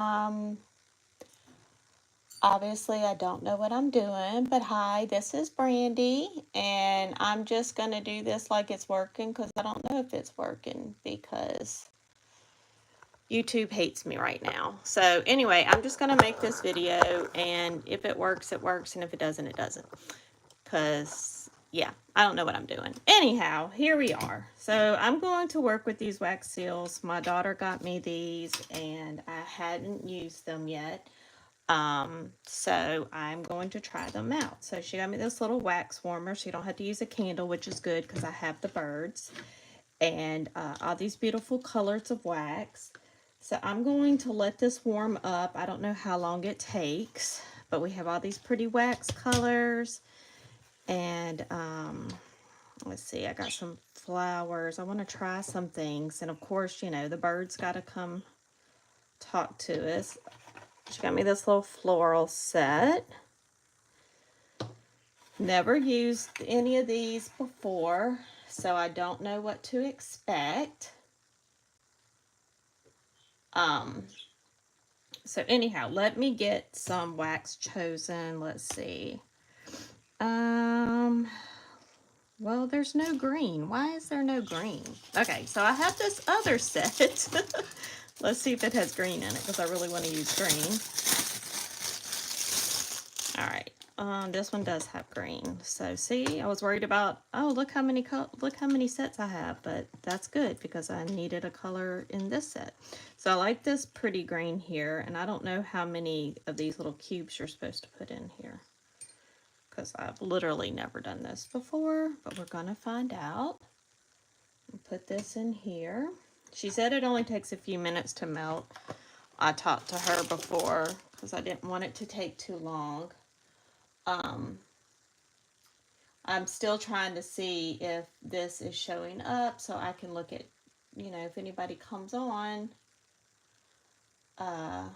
Um, Obviously, I don't know what I'm doing, but hi, this is Brandy, and I'm just going to do this like it's working because I don't know if it's working because YouTube hates me right now. So anyway, I'm just going to make this video, and if it works, it works, and if it doesn't, it doesn't. Because, yeah, I don't know what I'm doing. Anyhow, here we are. So I'm going to work with these wax seals. My daughter got me these, and I hadn't used them yet. So I'm going to try them out. So she got me this little wax warmer, so you don't have to use a candle, which is good because I have the birds. And all these beautiful colors of wax. So I'm going to let this warm up. I don't know how long it takes, but we have all these pretty wax colors. And let's see, I got some flowers. I want to try some things. And of course, you know, the birds got to come talk to us. She got me this little floral set. Never used any of these before, so I don't know what to expect. So anyhow, let me get some wax chosen. Let's see. Well, there's no green. Why is there no green? Okay, so I have this other set. Let's see if it has green in it, because I really want to use green. All right. This one does have green. So see, I was worried about, oh, look how many sets I have, but that's good because I needed a color in this set. So I like this pretty green here, and I don't know how many of these little cubes you're supposed to put in here because I've literally never done this before, but we're gonna find out. Put this in here. She said it only takes a few minutes to melt. I talked to her before because I didn't want it to take too long. I'm still trying to see if this is showing up so I can look at, you know, if anybody comes on, I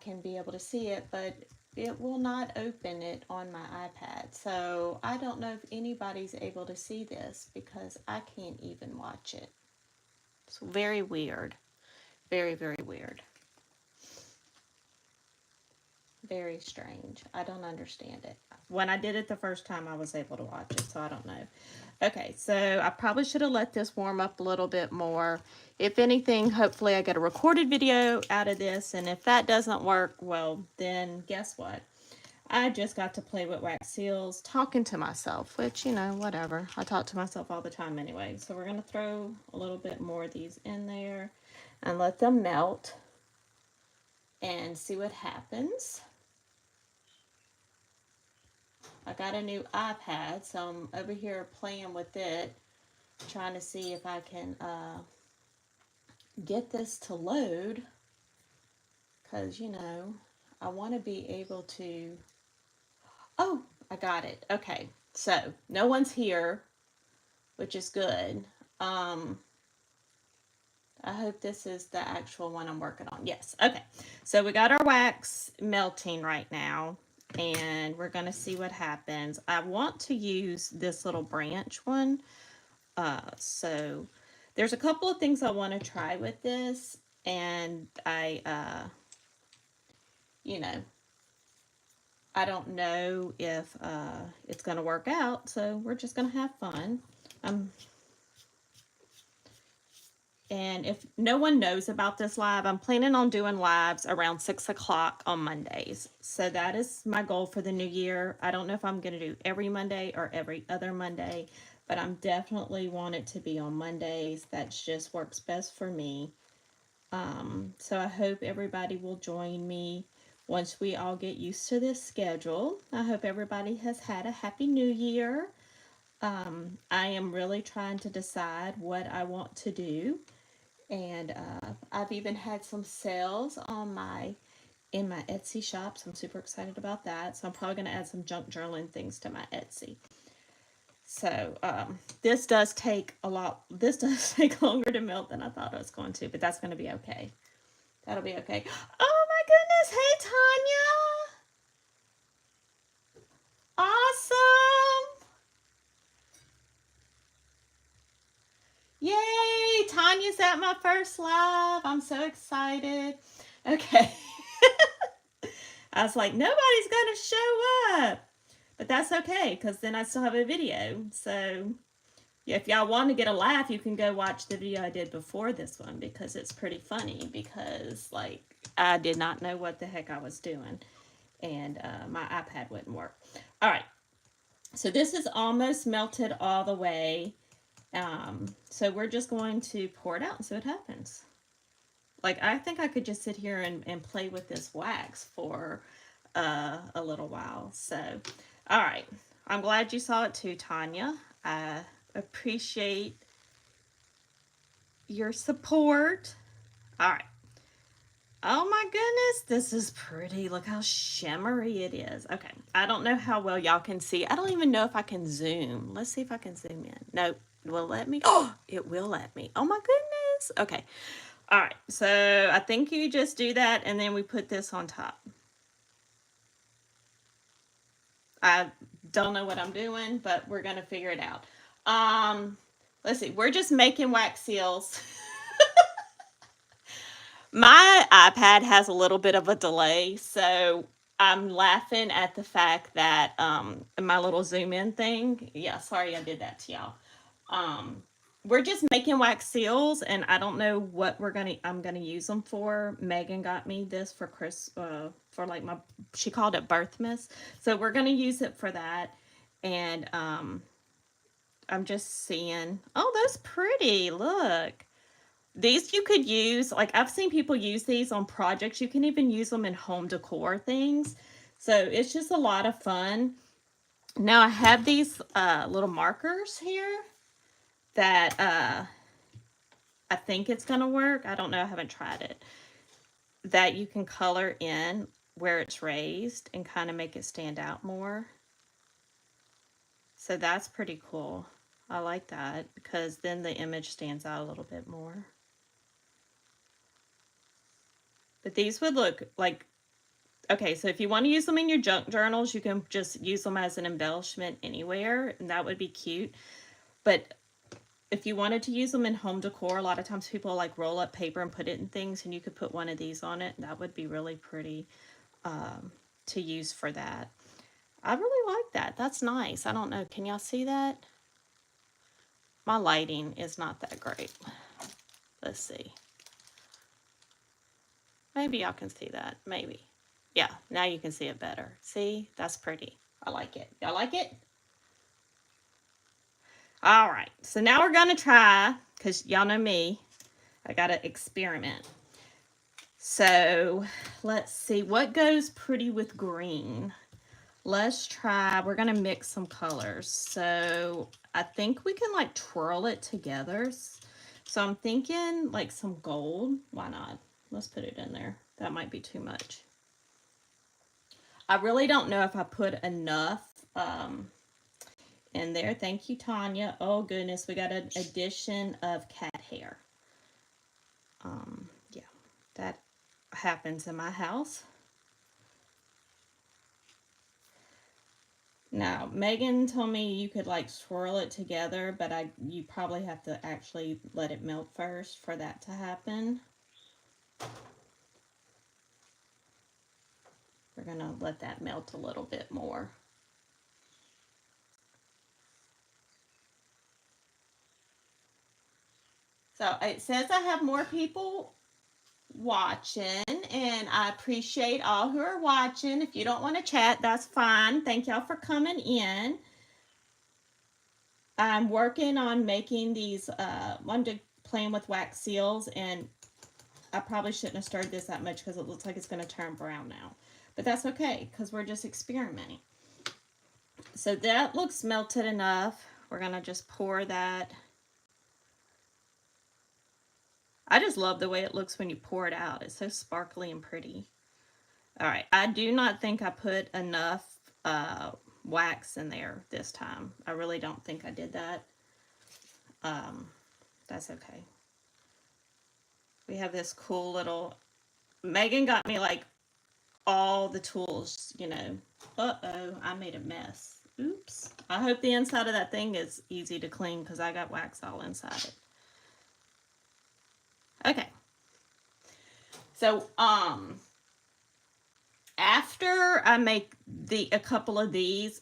can be able to see it, but it will not open it on my iPad. So I don't know if anybody's able to see this because I can't even watch it. It's very weird. Very, very weird. Very strange. I don't understand it. When I did it the first time, I was able to watch it, so I don't know. Okay, so I probably should have let this warm up a little bit more. If anything, hopefully I get a recorded video out of this, and if that doesn't work, well, then guess what? I just got to play with wax seals, talking to myself, which, you know, whatever. I talk to myself all the time anyway. So we're going to throw a little bit more of these in there and let them melt and see what happens. I got a new iPad, so I'm over here playing with it, trying to see if I can get this to load, because, you know, I want to be able to, oh, I got it. Okay, so no one's here, which is good. I hope this is the actual one I'm working on. Yes, okay. So we got our wax melting right now, and we're going to see what happens. I want to use this little branch one. So there's a couple of things I want to try with this, and you know, I don't know if it's going to work out, so we're just going to have fun. And if no one knows about this live, I'm planning on doing lives around 6 o'clock on Mondays. So that is my goal for the new year. I don't know if I'm going to do every Monday or every other Monday, but I'm definitely want it to be on Mondays. That just works best for me. So I hope everybody will join me once we all get used to this schedule. I hope everybody has had a happy new year. I am really trying to decide what I want to do. And I've even had some sales on in my Etsy shop, so I'm super excited about that. So I'm probably going to add some junk journaling things to my Etsy. So this does take this does take longer to melt than I thought it was going to, but that's going to be okay. That'll be okay. Oh my goodness. Hey, Tanya. Awesome. Yay. Tanya's is that my first live? I'm so excited. Okay. I was like, nobody's going to show up. But that's okay, because then I still have a video. So if y'all want to get a laugh, you can go watch the video I did before this one, because it's pretty funny, because like I did not know what the heck I was doing, and my iPad wouldn't work. All right, so this is almost melted all the way. So we're just going to pour it out and see what happens. Like, I think I could just sit here and play with this wax for a little while. So, all right. I'm glad you saw it too, Tanya. I appreciate your support. All right. Oh my goodness, this is pretty. Look how shimmery it is. Okay, I don't know how well y'all can see. I don't even know if I can zoom. Let's see if I can zoom in. No, it will let me. Oh, it will let me. Oh my goodness. Okay. All right, so I think you just do that, and then we put this on top. I don't know what I'm doing, but we're going to figure it out. Let's see. We're just making wax seals. My iPad has a little bit of a delay, so I'm laughing at the fact that my little zoom in thing. Yeah, sorry I did that to y'all. We're just making wax seals, and I don't know what I'm gonna use them for. Megan got me this for for like she called it Birthmas, so we're gonna use it for that. And I'm just seeing. Oh, that's pretty. Look. These you could use, like I've seen people use these on projects. You can even use them in home decor things. So it's just a lot of fun. Now I have these little markers here that I think it's going to work. I don't know. I haven't tried it. That you can color in where it's raised and kind of make it stand out more. So that's pretty cool. I like that because then the image stands out a little bit more. But these would look like, okay, so if you want to use them in your junk journals, you can just use them as an embellishment anywhere, and that would be cute. But if you wanted to use them in home decor, a lot of times people like roll up paper and put it in things, and you could put one of these on it. That would be really pretty to use for that. I really like that. That's nice. I don't know. Can y'all see that? My lighting is not that great. Let's see. Maybe y'all can see that. Maybe. Yeah, now you can see it better. See? That's pretty. I like it. Y'all like it? All right. So now we're going to try, because y'all know me, I got to experiment. So let's see what goes pretty with green. Let's try, we're going to mix some colors. So I think we can like twirl it together. So I'm thinking like some gold. Why not? Let's put it in there. That might be too much. I really don't know if I put enough in there. Thank you, Tanya. Oh goodness, we got an addition of cat hair. Yeah, that happens in my house. Now, Megan told me you could like swirl it together, but you probably have to actually let it melt first for that to happen. We're gonna let that melt a little bit more. So it says I have more people watching, and I appreciate all who are watching. If you don't want to chat, that's fine. Thank y'all for coming in. I'm working on making these playing with wax seals, and I probably shouldn't have stirred this that much because it looks like it's going to turn brown now, but that's okay because we're just experimenting. So that looks melted enough. We're going to just pour that. I just love the way it looks when you pour it out. It's so sparkly and pretty. All right, I do not think I put enough wax in there this time. I really don't think I did that. That's okay. We have this cool little, Megan got me like all the tools, you know. Uh-oh, I made a mess. Oops. I hope the inside of that thing is easy to clean because I got wax all inside it. Okay. So, after I make a couple of these,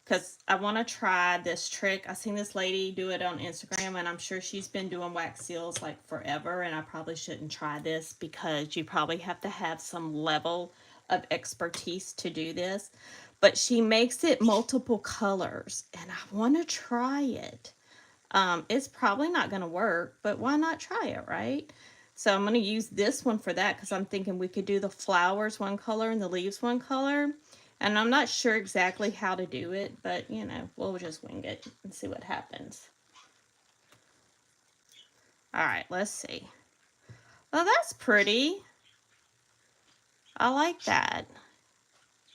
because I want to try this trick. I seen this lady do it on Instagram, and I'm sure she's been doing wax seals like forever, and I probably shouldn't try this because you probably have to have some level of expertise to do this. But she makes it multiple colors, and I want to try it. It's probably not going to work, but why not try it, right? So I'm going to use this one for that because I'm thinking we could do the flowers one color and the leaves one color. And I'm not sure exactly how to do it, but, you know, we'll just wing it and see what happens. All right, let's see. Well, that's pretty. I like that.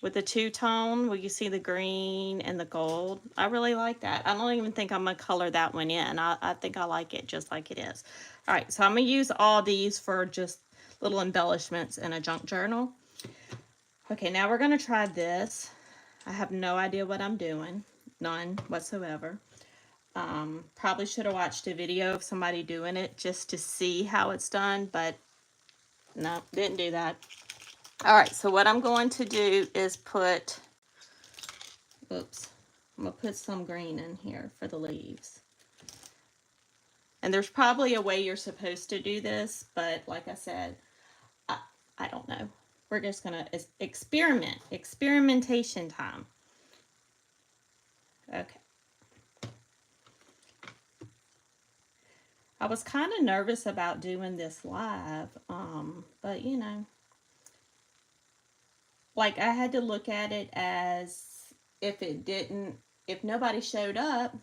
With the two-tone, where you see the green and the gold. I really like that. I don't even think I'm going to color that one in. I think I like it just like it is. All right, so I'm going to use all these for just little embellishments in a junk journal. Okay, now we're going to try this. I have no idea what I'm doing. None whatsoever. Probably should have watched a video of somebody doing it just to see how it's done, but no, didn't do that. All right, so what I'm going to do is put, oops, I'm going to put some green in here for the leaves. And there's probably a way you're supposed to do this, but like I said, I don't know. We're just going to experiment. Experimentation time. Okay. I was kind of nervous about doing this live, but you know, like I had to look at it as if nobody showed up,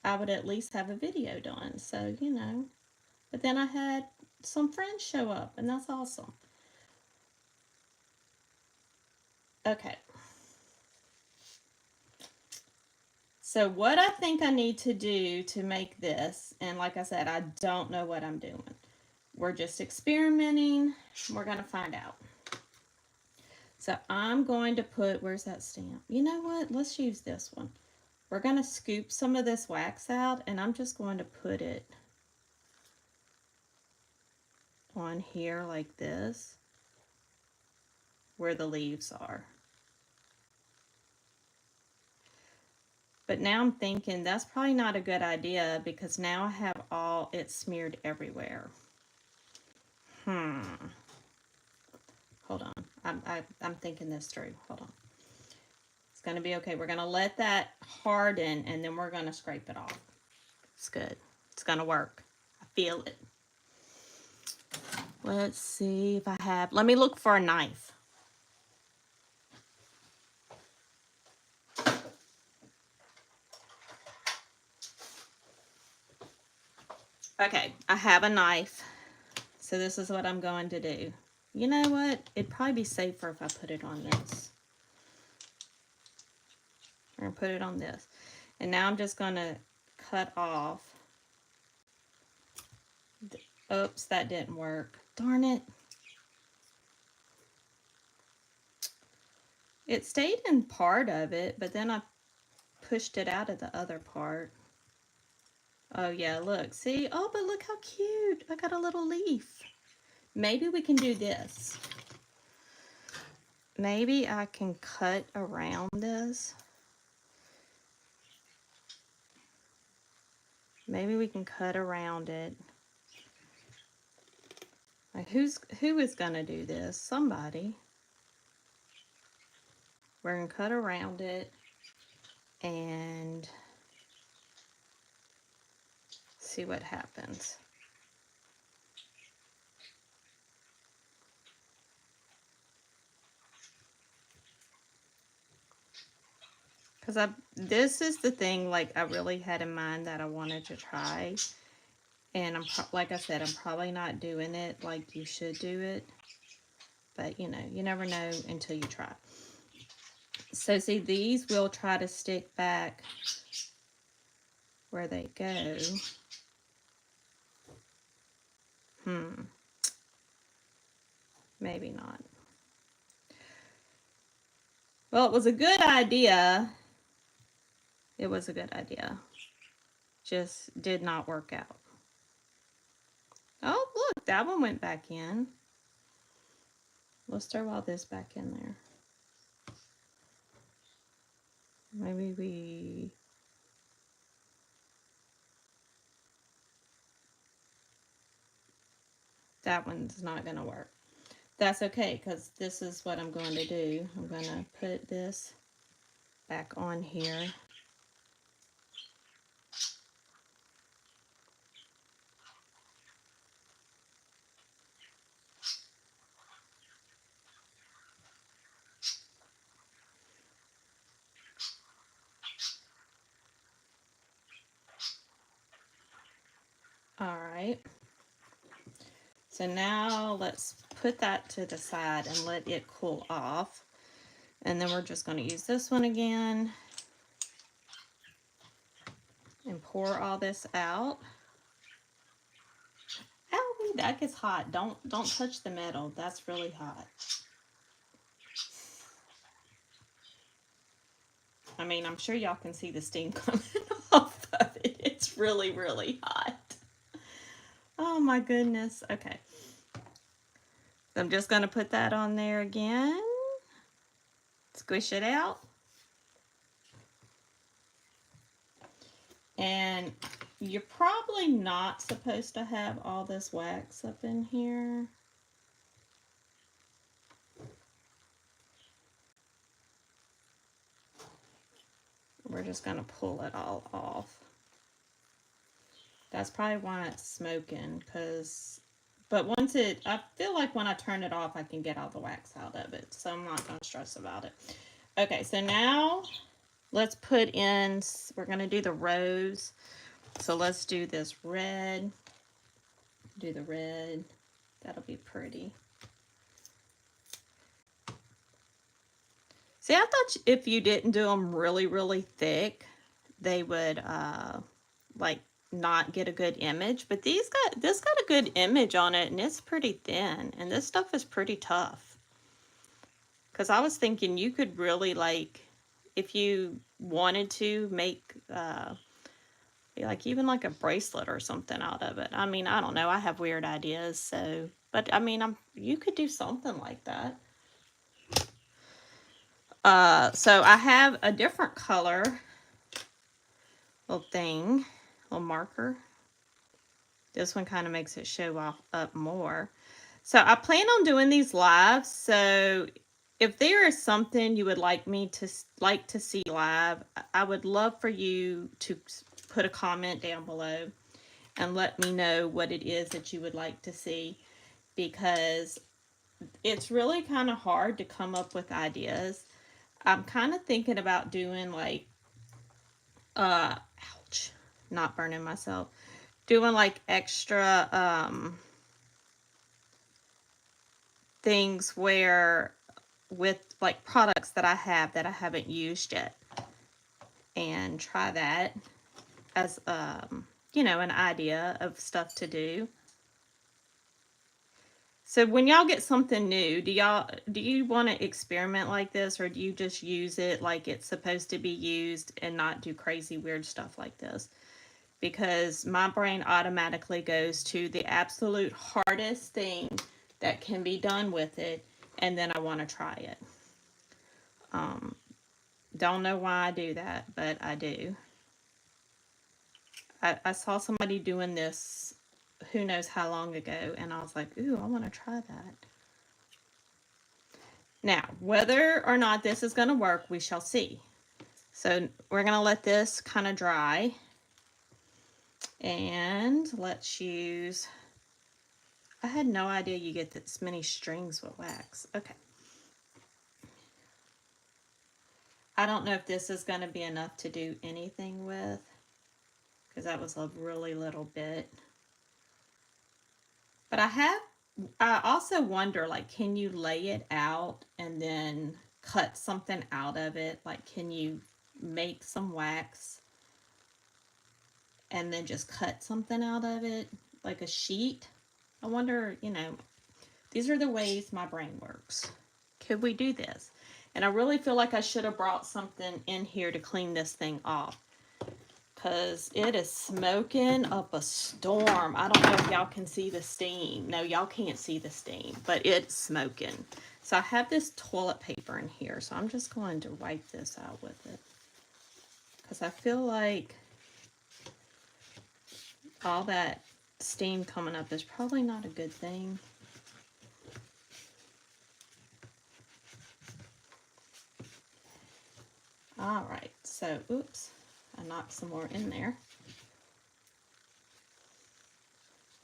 I would at least have a video done. So, you know, but then I had some friends show up, and that's awesome. Okay. So what I think I need to do to make this, and like I said, I don't know what I'm doing. We're just experimenting. We're going to find out. So I'm going to put, where's that stamp? You know what? Let's use this one. We're going to scoop some of this wax out, and I'm just going to put it on here like this, where the leaves are. But now I'm thinking that's probably not a good idea because now I have all it smeared everywhere. Hold on. I'm thinking this through. Hold on. It's going to be okay. We're going to let that harden, and then we're going to scrape it off. It's good. It's going to work. I feel it. Let's see if I have... Let me look for a knife. Okay, I have a knife. So this is what I'm going to do. You know what? It'd probably be safer if I put it on this. I'm going to put it on this. And now I'm just going to cut off. Oops, that didn't work. Darn it. It stayed in part of it, but then I pushed it out of the other part. Oh yeah, look, see? Oh, but look how cute. I got a little leaf. Maybe we can do this. Maybe I can cut around this. Maybe we can cut around it. Like who is gonna do this? Somebody. We're gonna cut around it and see what happens. Because this is the thing, like, I really had in mind that I wanted to try. And like I said, I'm probably not doing it like you should do it. But, you know, you never know until you try. So, see, these will try to stick back where they go. Maybe not. Well, it was a good idea. It was a good idea. Just did not work out. Oh, look, that one went back in. Let's throw all this back in there. Maybe we... That one's not going to work. That's okay, because this is what I'm going to do. I'm going to put this back on here. All right. So now let's put that to the side and let it cool off. And then we're just going to use this one again and pour all this out. Ow, that gets hot. Don't touch the metal. That's really hot. I mean, I'm sure y'all can see the steam coming off of it. It's really, really hot. Oh my goodness. Okay. So I'm just going to put that on there again. Squish it out. And you're probably not supposed to have all this wax up in here. We're just going to pull it all off. That's probably why it's smoking, but once I feel like when I turn it off, I can get all the wax out of it, so I'm not going to stress about it. Okay, so now let's put in, we're going to do the rose. So let's do this red. Do the red. That'll be pretty. See, I thought if you didn't do them really, really thick, they would like not get a good image. But this got a good image on it, and it's pretty thin. And this stuff is pretty tough. Because I was thinking you could really, like, if you wanted to make like even like a bracelet or something out of it. I mean, I don't know. I have weird ideas, so, but I mean, you could do something like that. So I have a different color little thing, little marker. This one kind of makes it show off up more. So I plan on doing these live. So if there is something you would like me to see live, I would love for you to put a comment down below and let me know what it is that you would like to see, because it's really kind of hard to come up with ideas. I'm kind of thinking about doing like, ouch, not burning myself, doing like extra things where with like products that I haven't used yet, and try that as you know, an idea of stuff to do. So when y'all get something new, do you want to experiment like this, or do you just use it like it's supposed to be used and not do crazy weird stuff like this? Because my brain automatically goes to the absolute hardest thing that can be done with it, and then I want to try it. Don't know why I do that, but I do. I saw somebody doing this who knows how long ago, and I was like, ooh, I want to try that. Now, whether or not this is going to work, we shall see. So we're going to let this kind of dry. And let's use, I had no idea you get this many strings with wax. Okay. I don't know if this is going to be enough to do anything with, because that was a really little bit. But I also wonder, like, can you lay it out and then cut something out of it? Like, can you make some wax and then just cut something out of it, like a sheet? I wonder, you know, these are the ways my brain works. Could we do this? And I really feel like I should have brought something in here to clean this thing off, because it is smoking up a storm. I don't know if y'all can see the steam. No, y'all can't see the steam, but it's smoking. So I have this toilet paper in here, so I'm just going to wipe this out with it, because I feel like all that steam coming up is probably not a good thing. All right, so, oops, I knocked some more in there.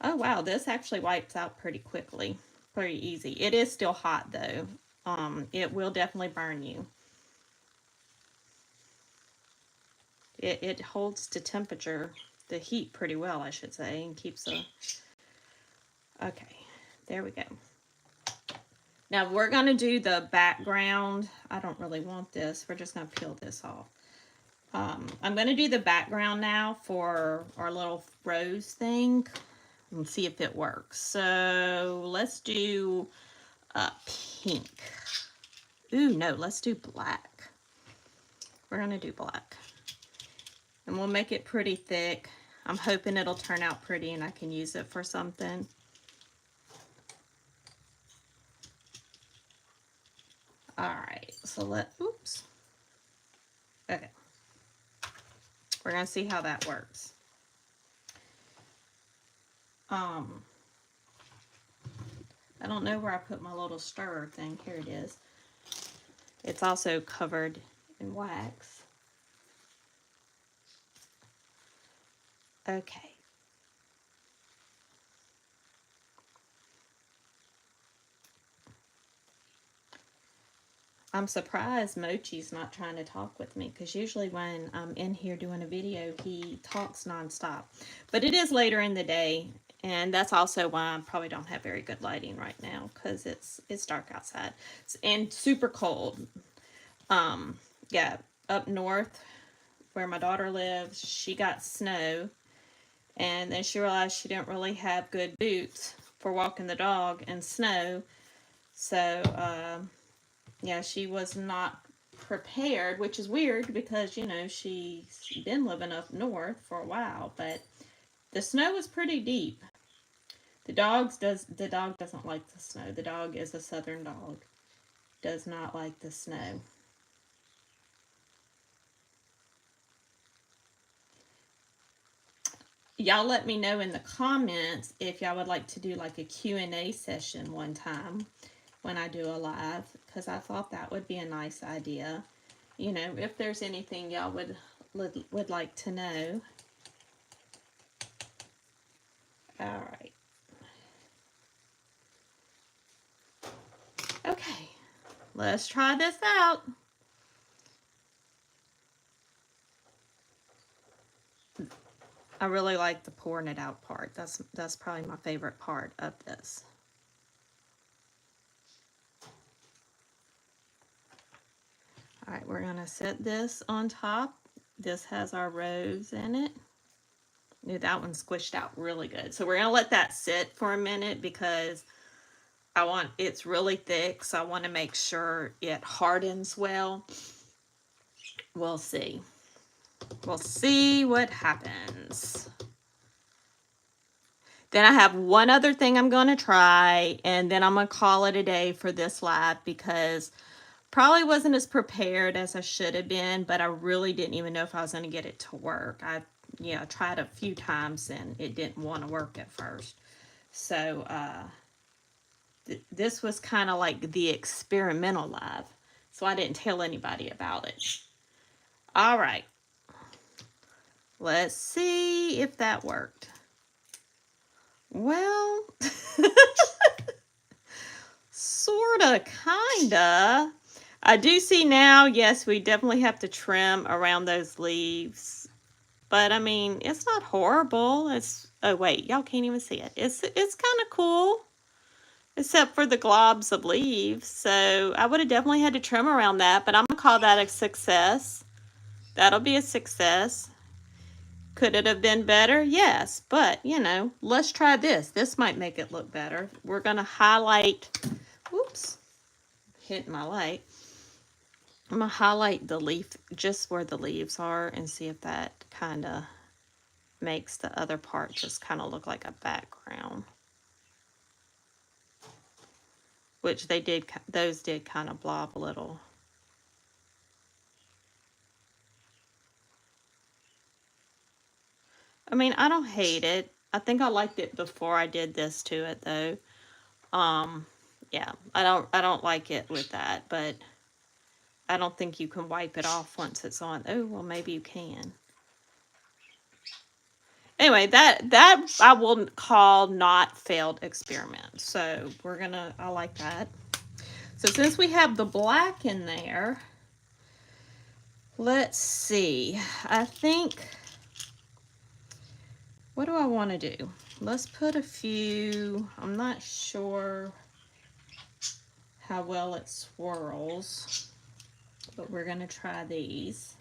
Oh, wow, this actually wipes out pretty quickly, pretty easy. It is still hot, though. It will definitely burn you. It holds to temperature, the heat pretty well, I should say, and keeps the... Okay, there we go. Now we're going to do the background. I don't really want this. We're just going to peel this off. I'm going to do the background now for our little rose thing and see if it works. So let's do pink. Ooh, no, let's do black. We're going to do black. And we'll make it pretty thick. I'm hoping it'll turn out pretty and I can use it for something. Alright, so oops. Okay. We're going to see how that works. I don't know where I put my little stirrer thing. Here it is. It's also covered in wax. Okay. I'm surprised Mochi's not trying to talk with me, because usually when I'm in here doing a video, he talks nonstop. But it is later in the day, and that's also why I probably don't have very good lighting right now, because it's dark outside and super cold. Yeah, up north where my daughter lives, she got snow, and then she realized she didn't really have good boots for walking the dog in snow. So, yeah, she was not prepared, which is weird because, you know, she's been living up north for a while, but the snow was pretty deep. The dog doesn't like the snow. The dog is a southern dog. Does not like the snow. Y'all let me know in the comments if y'all would like to do like a Q&A session one time when I do a live, because I thought that would be a nice idea. You know, if there's anything y'all would like to know. All right. Okay, let's try this out. I really like the pouring it out part. That's probably my favorite part of this. All right, we're gonna set this on top. This has our rose in it. Ooh, that one squished out really good. So we're gonna let that sit for a minute because it's really thick, so I want to make sure it hardens well. We'll see. We'll see what happens. Then I have one other thing I'm going to try, and then I'm going to call it a day for this live, because probably wasn't as prepared as I should have been, but I really didn't even know if I was going to get it to work. I tried a few times and it didn't want to work at first. So this was kind of like the experimental live, so I didn't tell anybody about it. All right. Let's see if that worked. Well, sorta, kinda. I do see now, yes, we definitely have to trim around those leaves. But, I mean, it's not horrible. Oh, wait, y'all can't even see it. It's kind of cool, except for the globs of leaves. So, I would have definitely had to trim around that, but I'm going to call that a success. That'll be a success. Could it have been better? Yes, but, you know, let's try this. This might make it look better. We're going to highlight, whoops, hitting my light. I'm going to highlight the leaf just where the leaves are and see if that kind of makes the other part just kind of look like a background. Which they did, those did kind of blob a little. I mean, I don't hate it. I think I liked it before I did this to it though. Yeah, I don't like it with that, but I don't think you can wipe it off once it's on. Oh, well, maybe you can. Anyway, that I will call not failed experiment. So I like that. So since we have the black in there, let's see. I think, what do I want to do? Let's put a few, I'm not sure how well it swirls, but we're going to try these.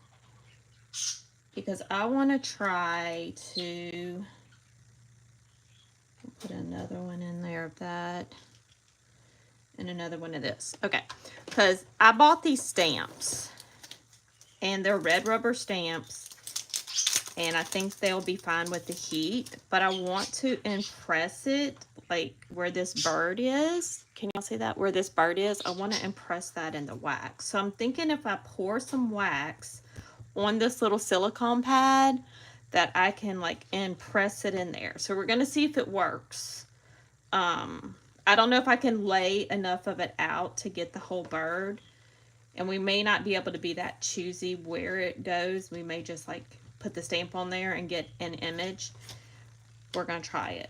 Because I want to try to put another one in there of that. And another one of this. Okay. Because I bought these stamps. And they're red rubber stamps. And I think they'll be fine with the heat. But I want to impress it like where this bird is. Can y'all see that? Where this bird is? I want to impress that in the wax. So I'm thinking if I pour some wax on this little silicone pad that I can like impress it in there. So we're going to see if it works. I don't know if I can lay enough of it out to get the whole bird. And we may not be able to be that choosy where it goes. We may just like put the stamp on there and get an image. We're going to try it.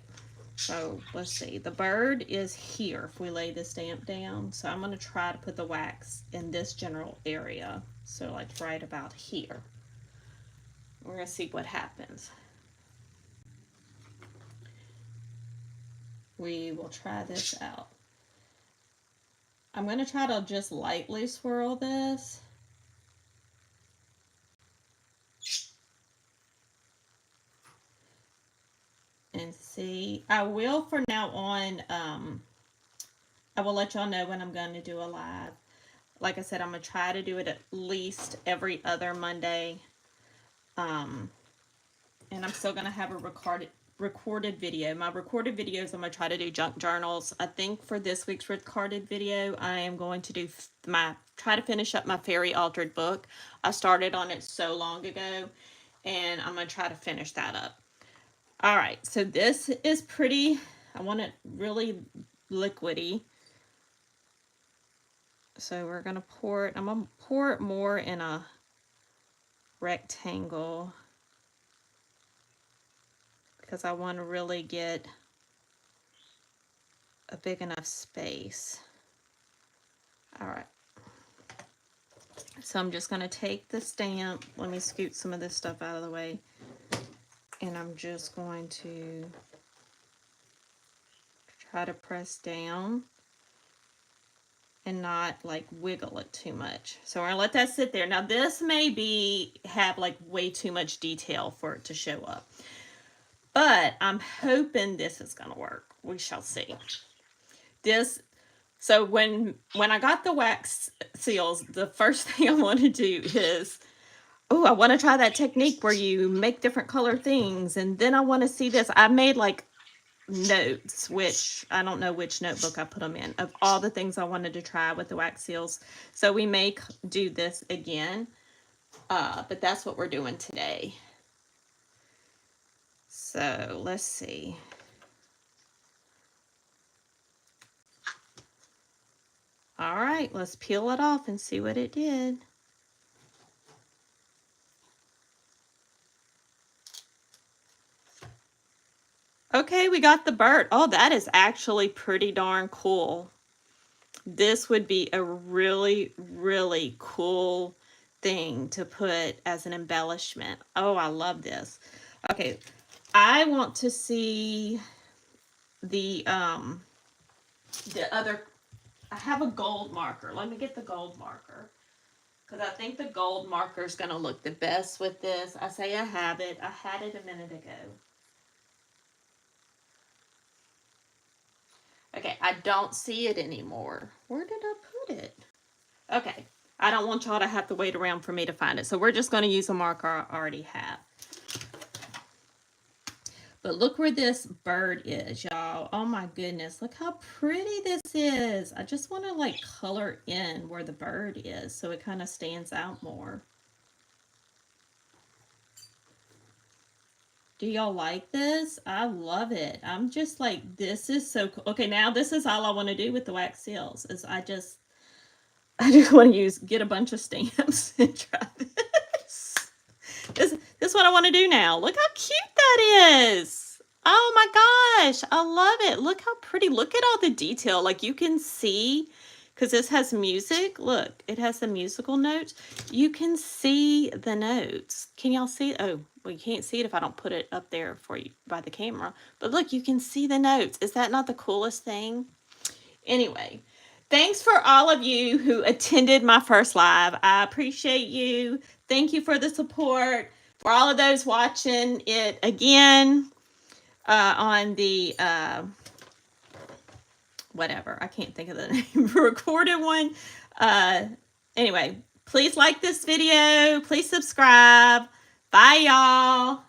So let's see. The bird is here if we lay the stamp down. So I'm going to try to put the wax in this general area. So like right about here. We're going to see what happens. We will try this out. I'm going to try to just lightly swirl this. And see. I will for now on, I will let y'all know when I'm going to do a live. Like I said, I'm going to try to do it at least every other Monday. And I'm still going to have a recorded video. My recorded videos, I'm going to try to do junk journals. I think for this week's recorded video, I am going to do try to finish up my Fairy Altered book. I started on it so long ago, and I'm going to try to finish that up. All right, so this is pretty, I want it really liquidy. So we're going to pour it, I'm going to pour it more in a rectangle because I want to really get a big enough space. All right. So I'm just going to take the stamp. Let me scoot some of this stuff out of the way. And I'm just going to try to press down and not like wiggle it too much. So we're going to let that sit there. Now this may have like way too much detail for it to show up. But I'm hoping this is going to work. We shall see. So when I got the wax seals, the first thing I want to do is, I want to try that technique where you make different color things. And then I want to see this. I made like notes, which I don't know which notebook I put them in, of all the things I wanted to try with the wax seals. So we may do this again, but that's what we're doing today. So let's see. All right, let's peel it off and see what it did. Okay, we got the bird. Oh, that is actually pretty darn cool. This would be a really, really cool thing to put as an embellishment. Oh, I love this. Okay, I want to see the other, I have a gold marker. Let me get the gold marker. Because I think the gold marker is going to look the best with this. I say I have it. I had it a minute ago. Okay, I don't see it anymore. Where did I put it? Okay, I don't want y'all to have to wait around for me to find it. So we're just going to use a marker I already have. But look where this bird is, y'all. Oh my goodness. Look how pretty this is. I just want to like color in where the bird is so it kind of stands out more. Do y'all like this? I love it. I'm just like, this is so cool. Okay, now this is all I want to do with the wax seals is I just want to get a bunch of stamps and try this. This is what I want to do now. Look how cute that is. Oh my gosh, I love it. Look how pretty. Look at all the detail. Like you can see, because this has music. Look, it has the musical notes. You can see the notes. Can y'all see? Oh, well, you can't see it if I don't put it up there for you by the camera. But look, you can see the notes. Is that not the coolest thing? Anyway, thanks for all of you who attended my first live. I appreciate you. Thank you for the support. For all of those watching it again on the, whatever, I can't think of the name, recorded one. Anyway, please like this video. Please subscribe. Bye, y'all.